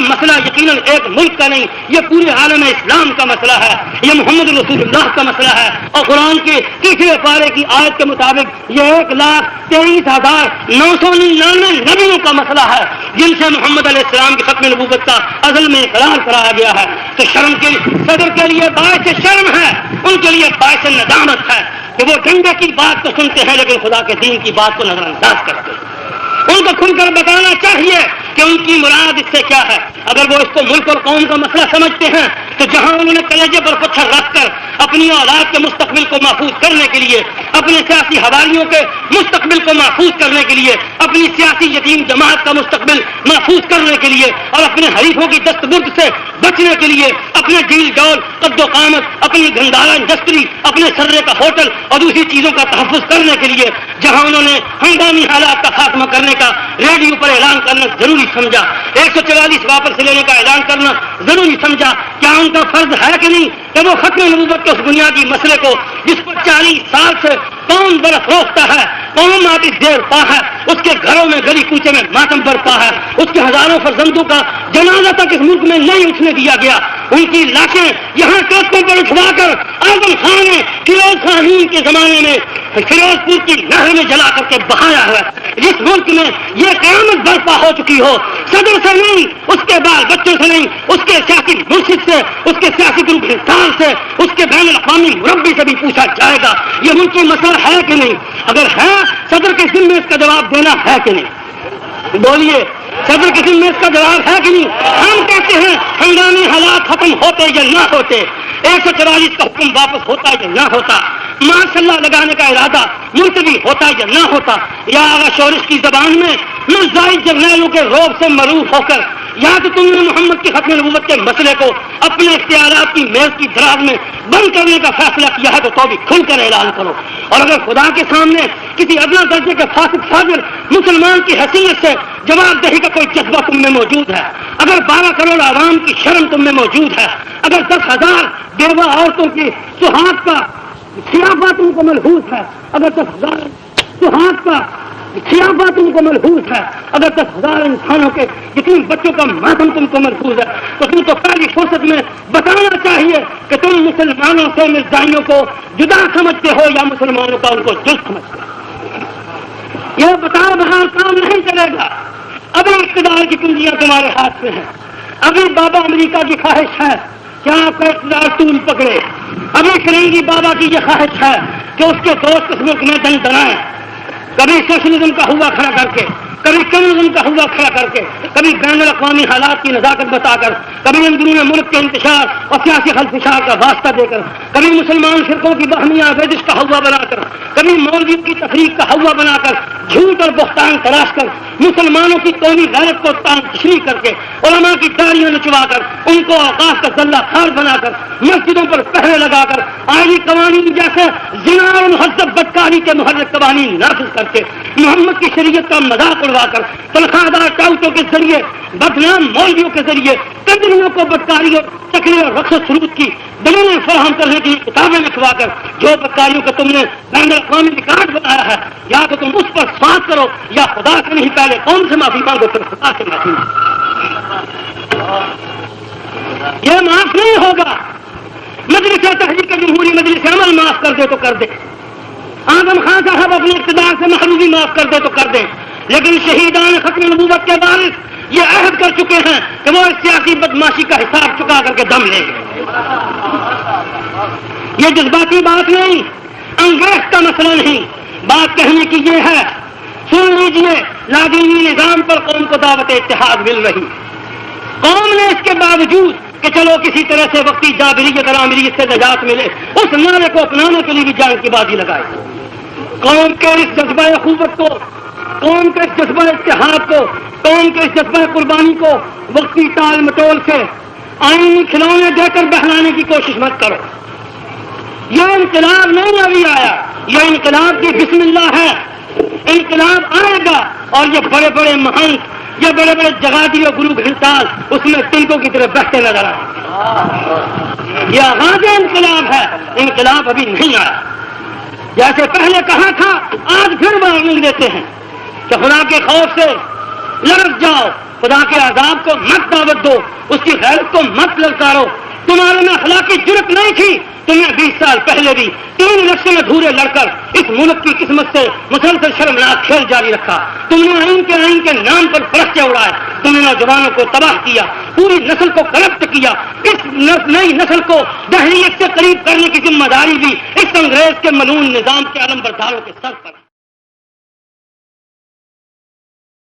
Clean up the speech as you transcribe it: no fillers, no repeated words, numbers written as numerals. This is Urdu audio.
مسئلہ یقیناً ایک ملک کا نہیں، یہ پورے عالم اسلام کا مسئلہ ہے، یہ محمد رسول اللہ کا مسئلہ ہے۔ اور قرآن کے تیسرے پارے کی آیت کے مطابق یہ 1,23,999 نبیوں کا مسئلہ ہے جن سے محمد علیہ السلام کی ختم نبوت کا ازل میں اقرار کرایا گیا ہے۔ تو شرم کے صدر کے لیے باعث شرم ہے، ان کے لیے باعث ندامت ہے کہ وہ ڈنڈے کی بات تو سنتے ہیں لیکن خدا کے دین کی بات کو نظر انداز کرتے ہیں۔ ان کو کھل کر بتانا چاہیے کہ ان کی مراد اس سے کیا ہے۔ اگر وہ اس کو ملک اور قوم کا مسئلہ سمجھتے ہیں تو جہاں انہوں نے کلیجے پر پتھر رکھ کر اپنی اولاد کے مستقبل کو محفوظ کرنے کے لیے، اپنے سیاسی حوالیوں کے مستقبل کو محفوظ کرنے کے لیے، اپنی سیاسی یتیم جماعت کا مستقبل محفوظ کرنے کے لیے اور اپنے حریفوں کی دستبرد سے بچنے کے لیے، اپنے ڈیل ڈول قد و قامت، اپنی گندارا انڈسٹری، اپنے سرے کا ہوٹل اور دوسری چیزوں کا تحفظ کرنے کے لیے جہاں انہوں نے ہنگامی حالات کا خاتمہ کرنے کا ریڈیو پر اعلان کرنا ضروری سمجھا، 144 واپس لینے کا اعلان کرنا ضروری سمجھا، کیا ان کا فرض ہے کہ نہیں کہ وہ ختم نبوت کے اس بنیادی مسئلے کو جس پر 40 سال سے قوم برف روکتا ہے، قوم آتی دیر پا ہے، اس کے گھروں میں گلی کوچے میں ماتم برپا ہے، اس کے ہزاروں فرزندوں کا جنازہ تک اس ملک میں نہیں اٹھنے دیا گیا، ان کی لاشیں یہاں ٹرکوں پر اٹھوا کر اعظم خان نے فیروز خان کے زمانے میں فیروز پور کی نہر میں جلا کر کے بہایا ہے۔ جس ملک میں یہ قیامت برپا ہو چکی ہو، صدر سے نہیں، اس کے بعد بچوں سے نہیں، اس کے سیاسی مرشد سے، اس کے سیاسی گروپ انسان سے، اس کے بین الاقوامی مربی سے بھی پوچھا جائے گا یہ ملکی مسئلہ ہے کہ نہیں؟ اگر ہے صدر کے ذمے اس کا جواب دینا ہے کہ نہیں؟ بولیے، صدر کے ذمے اس کا جواب ہے کہ نہیں؟ ہم کہتے ہیں ہنگامی حالات ختم ہوتے یا نہ ہوتے، 144 کا حکم واپس ہوتا یا نہ ہوتا، ماشاء اللہ لگانے کا ارادہ ملتوی ہوتا یا نہ ہوتا، یا آغا شورش کی زبان میں مرزائی جرنیلوں کے روب سے معروف ہو کر یا تو تم نے محمد کی ختم نبوت کے مسئلے کو اپنے اختیارات کی میز کی دراز میں بند کرنے کا فیصلہ کیا ہے تو بھی کھل کر اعلان کرو۔ اور اگر خدا کے سامنے کسی ادنا درجے کے فاسق فاجر مسلمان کی حیثیت سے جواب دہی کا کوئی جذبہ تم میں موجود ہے، اگر 12 کروڑ عوام کی شرم تم میں موجود ہے، اگر 10,000 بیوہ عورتوں کی سہاگ کا سیافہ تم کو ملحوظ ہے، اگر 10,000 سہاگ کا سیافہ تم کو ملحوظ ہے، اگر 10,000 انسانوں کے یتیم بچوں کا ماتم تم کو ملحوظ ہے تو تم تو پہلی فرصت میں بتانا چاہیے کہ تم مسلمانوں سے مرزائیوں کو جدا سمجھتے ہو یا مسلمانوں کا ان کو جز سمجھتے ہو۔ یہ بتا بغیر کام نہیں چلے گا۔ ابھی اقتدار کی کنجیاں تمہارے ہاتھ میں ہیں، ابھی بابا امریکہ کی خواہش ہے کہ آپ کا اقتدار طول پکڑے، ابھی فرنگی بابا کی یہ خواہش ہے کہ اس کے دوست اس ملک میں دن دنائیں، کبھی سوشلزم کا ہوا کھڑا کر کے، کبھی کمیونزم کا ہوا کھڑا کر کے، کبھی بین الاقوامی حالات کی نزاکت بتا کر، کبھی اندرون ملک کے انتشار اور سیاسی خلفشار کا واسطہ دے کر، کبھی مسلمان فرقوں کی باہمیہ آویزش کا ہوا بنا کر، کبھی مولویوں کی تفریق کا ہوا بنا کر، جھوٹ اور بہتان تلاش کر، مسلمانوں کی قومی غیرت کو تان تشریح کر کے، علماء کی داڑیاں نچوا کر، ان کو اوقاف کا ذلہ خار بنا کر، مسجدوں پر پہرے لگا کر، آئینی قوانین جیسے زنا اور مہذب بدکاری کے محرک قوانین نافذ کر کے، محمد کی شریعت کا مذاق اڑوا کر، تنخواہ دار ٹاؤٹوں کے ذریعے، بدنام مولویوں کے ذریعے کندریوں کو بدکاری اور چکرے اور رقص و سرود کی دلیلیں فراہم کرنے کی کتابیں لکھوا کر جو بدکاریوں کا تم نے بین الاقوامی ریکارڈ بنایا ہے، یا تو تم اس پر سوات کرو یا خدا سے نہیں پہلے قوم سے معافی مانگو پھر خدا سے معافی مانگو۔ یہ معاف نہیں ہوگا۔ مجلس تحریک جمہوری مجلس عمل معاف کر دے تو کر دے، اعظم خان صاحب اپنے اقتدار سے محرومی معاف کر دے تو کر دیں، لیکن شہیدان ختم نبوت کے وارث یہ عہد کر چکے ہیں کہ وہ اس سیاسی بدماشی کا حساب چکا کر کے دم لیں گے۔ یہ جذباتی بات نہیں، انگریز کا مسئلہ نہیں، بات کہنے کی یہ ہے، سن لیجیے، لادینی نظام پر قوم کو دعوت اتحاد مل رہی، قوم نے اس کے باوجود کہ چلو کسی طرح سے وقتی جابریت اور عامریت سے نجات ملے اس نعرے کو اپنانے کے لیے بھی جان کی بازی لگائے۔ قوم کے اس جذبہ اخوت کو، قوم کے اس جذبہ اتحاد کو، قوم کے اس جذبہ قربانی کو وقتی ٹال مٹول سے آئینی کھلونے دے کر بہلانے کی کوشش مت کرو۔ یہ انقلاب نہیں ابھی آیا، یہ انقلاب کی بسم اللہ ہے، انقلاب آئے گا اور یہ بڑے بڑے مہنت، یہ بڑے بڑے جگادی اور گرو گھنٹال اس میں تنکوں کی طرف بیٹھتے نظر آئے۔ یہ آغاز انقلاب ہے، انقلاب ابھی نہیں آیا۔ جیسے پہلے کہا تھا آج پھر وارننگ دیتے ہیں کہ خدا کے خوف سے لڑک جاؤ، خدا کے عذاب کو مت دعوت دو، اس کی غیرت کو مت للکارو۔ تمہارے میں اخلاقی جرت نہیں تھی، تم نے 20 سال پہلے بھی 3 الیکشن میں دھورے لڑ کر اس ملک کی قسمت سے مسلسل شرمناک کھیل جاری رکھا۔ تم نے آئین کے نام پر فرشتے اڑائے، تم نے نوجوانوں کو تباہ کیا، پوری نسل کو کرپٹ کیا۔ اس نئی نسل کو دہلیت سے قریب کرنے کی ذمہ داری بھی اس انگریز کے ملعون نظام کے علم برداروں کے سر پر ہے۔